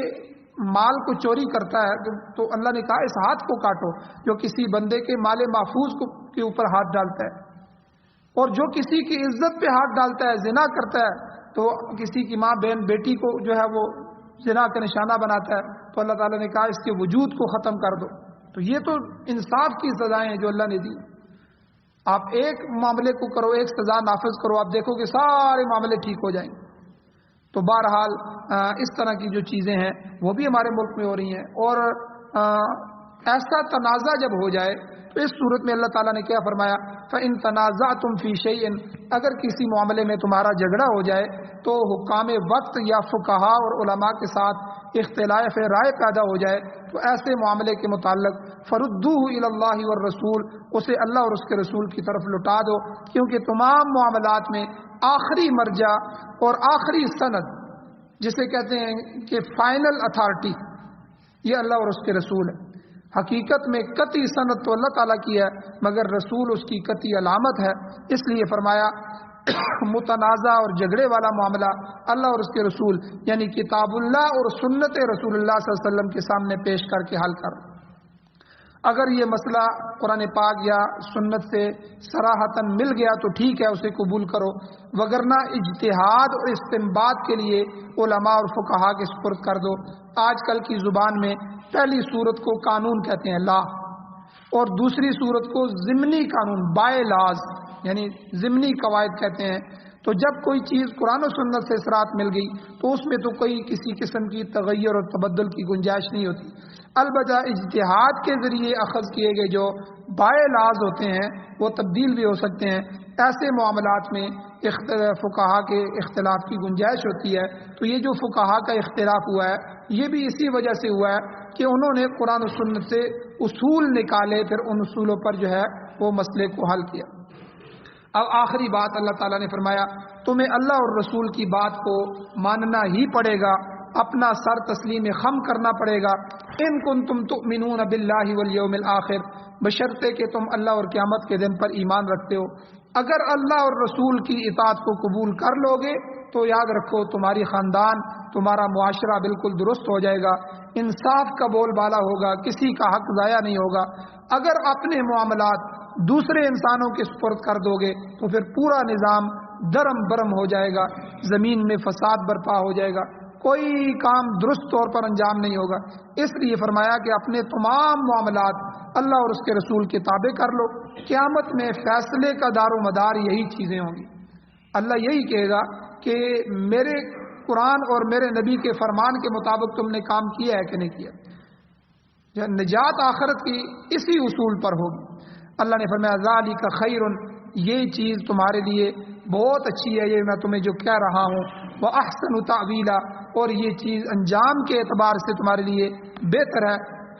مال کو چوری کرتا ہے تو اللہ نے کہا اس ہاتھ کو کاٹو جو کسی بندے کے مال محفوظ کے اوپر ہاتھ ڈالتا ہے، اور جو کسی کی عزت پہ ہاتھ ڈالتا ہے، زنا کرتا ہے، تو کسی کی ماں بہن بیٹی کو جو ہے وہ زنا کا نشانہ بناتا ہے، تو اللہ تعالیٰ نے کہا اس کے وجود کو ختم کر دو۔ تو یہ تو انصاف کی سزائیں ہیں جو اللہ نے دی۔ آپ ایک معاملے کو کرو، ایک سزا نافذ کرو، آپ دیکھو کہ سارے معاملے ٹھیک ہو جائیں گے۔ تو بہرحال اس طرح کی جو چیزیں ہیں وہ بھی ہمارے ملک میں ہو رہی ہیں، اور ایسا تنازع جب ہو جائے تو اس صورت میں اللہ تعالیٰ نے کیا فرمایا؟ فَإِن تَنَازَعْتُمْ فِي شَيْءٍ، اگر کسی معاملے میں تمہارا جھگڑا ہو جائے تو حکام وقت یا فقہا اور علماء کے ساتھ اختلاف رائے پیدا ہو جائے تو ایسے معاملے کے متعلق فَرُدُّوهُ إِلَى اللَّهِ وَالرَّسُولِ، اسے اللہ اور اس کے رسول کی طرف لوٹا دو، کیونکہ تمام معاملات میں آخری مرجع اور آخری سند جسے کہتے ہیں کہ فائنل اتھارٹی یہ اللہ اور اس کے رسول ہے۔ حقیقت میں قطعی سند تو اللہ تعالیٰ کی ہے مگر رسول اس کی قطعی علامت ہے، اس لیے فرمایا متنازع اور جھگڑے والا معاملہ اللہ اور اس کے رسول یعنی کتاب اللہ اور سنت رسول اللہ صلی اللہ علیہ وسلم کے سامنے پیش کر کے حل کر۔ اگر یہ مسئلہ قرآن پاک یا سنت سے صراحتاً مل گیا تو ٹھیک ہے، اسے قبول کرو، وگرنہ اجتہاد اور استنباط کے لیے علماء اور فقہا کے سپرد کر دو۔ آج کل کی زبان میں پہلی صورت کو قانون کہتے ہیں، لا، اور دوسری صورت کو ضمنی قانون، بائی لاز، یعنی ضمنی قواعد کہتے ہیں۔ تو جب کوئی چیز قرآن و سنت سے صراحت مل گئی تو اس میں تو کوئی کسی قسم کی تغیر اور تبدل کی گنجائش نہیں ہوتی۔ البتہ اجتہاد کے ذریعے اخذ کیے گئے جو بائی لاز ہوتے ہیں وہ تبدیل بھی ہو سکتے ہیں۔ ایسے معاملات میں فقہا کے اختلاف کی گنجائش ہوتی ہے۔ تو یہ جو فقہا کا اختلاف ہوا ہے یہ بھی اسی وجہ سے ہوا ہے کہ انہوں نے قرآن و سنت سے اصول نکالے، پھر ان اصولوں پر جو ہے وہ مسئلے کو حل کیا۔ اب آخری بات اللہ تعالیٰ نے فرمایا تمہیں اللہ اور رسول کی بات کو ماننا ہی پڑے گا، اپنا سر تسلیم خم کرنا پڑے گا۔ ان کنتم تؤمنون باللہ والیوم الآخر، بشرطے کہ تم اللہ اور قیامت کے دن پر ایمان رکھتے ہو۔ اگر اللہ اور رسول کی اطاعت کو قبول کر لو گے تو یاد رکھو تمہاری خاندان، تمہارا معاشرہ بالکل درست ہو جائے گا، انصاف کا بول بالا ہوگا، کسی کا حق ضائع نہیں ہوگا۔ اگر اپنے معاملات دوسرے انسانوں کے سپرد کر دو گے تو پھر پورا نظام درم برم ہو جائے گا، زمین میں فساد برپا ہو جائے گا، کوئی کام درست طور پر انجام نہیں ہوگا۔ اس لیے فرمایا کہ اپنے تمام معاملات اللہ اور اس کے رسول کے تابع کر لو۔ قیامت میں فیصلے کا دار و مدار یہی چیزیں ہوں گی۔ اللہ یہی کہے گا کہ میرے قرآن اور میرے نبی کے فرمان کے مطابق تم نے کام کیا ہے کہ نہیں کیا۔ نجات آخرت کی اسی اصول پر ہوگی۔ اللہ نے فرمایا ذالک خیر، یہ چیز تمہارے لیے بہت اچھی ہے، یہ میں تمہیں جو کہہ رہا ہوں، وَأَحْسَنُ تَعْوِيلًا، اور یہ چیز انجام کے اعتبار سے تمہارے لیے بہتر ہے۔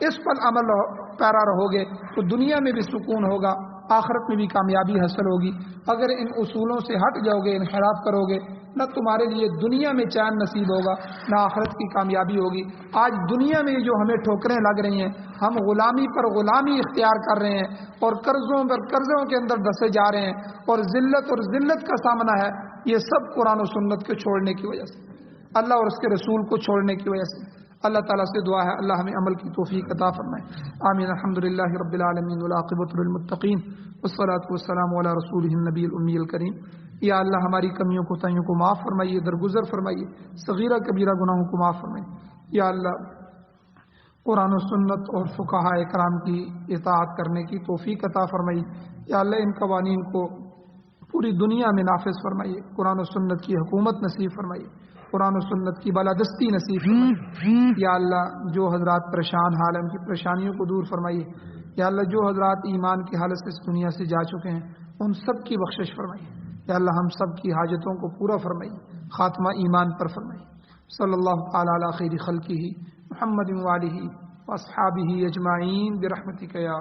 اس پر عمل پیرا رہو گے تو دنیا میں بھی سکون ہوگا، آخرت میں بھی کامیابی حاصل ہوگی۔ اگر ان اصولوں سے ہٹ جاؤ گے، انحراف کرو گے، نہ تمہارے لیے دنیا میں چین نصیب ہوگا نہ آخرت کی کامیابی ہوگی۔ آج دنیا میں جو ہمیں ٹھوکریں لگ رہی ہیں، ہم غلامی پر غلامی اختیار کر رہے ہیں اور قرضوں پر قرضوں کے اندر دسے جا رہے ہیں اور ذلت کا سامنا ہے، یہ سب قرآن و سنت کو چھوڑنے کی وجہ سے، اللہ اور اس کے رسول کو چھوڑنے کی وجہ سے۔ اللہ تعالیٰ سے دعا ہے اللہ ہمیں عمل کی توفیق عطا فرمائے، آمین۔ الحمدللہ رب العالمین والعاقبۃ للمتقین والصلاۃ والسلام علی رسولہ النبی الامی الکریم۔ یا اللہ ہماری کمیوں کو تائیوں کو معاف فرمائیے، درگزر فرمائیے، صغیرہ کبیرہ گناہوں کو معاف فرمائیے۔ یا اللہ قرآن و سنت اور فقہاء اکرام کی اطاعت کرنے کی توفیق عطا فرمائیے۔ یا اللہ ان قوانین کو پوری دنیا میں نافذ فرمائیے، قرآن و سنت کی حکومت نصیب فرمائیے، قرآن و سنت کی بالادستی نصیب فرمائیے۔ یا اللہ جو حضرات پریشان حال ہیں ان کی پریشانیوں کو دور فرمائیے۔ یا اللہ جو حضرات ایمان کی حالت سے اس دنیا سے جا چکے ہیں ان سب کی بخشش فرمائیے۔ یا اللہ ہم سب کی حاجتوں کو پورا فرمائیے، خاتمہ ایمان پر فرمائیے۔ صلی اللہ تعالی علی خیر خلقہ محمد وآلہ واصحابہ اجمعین برحمتک یا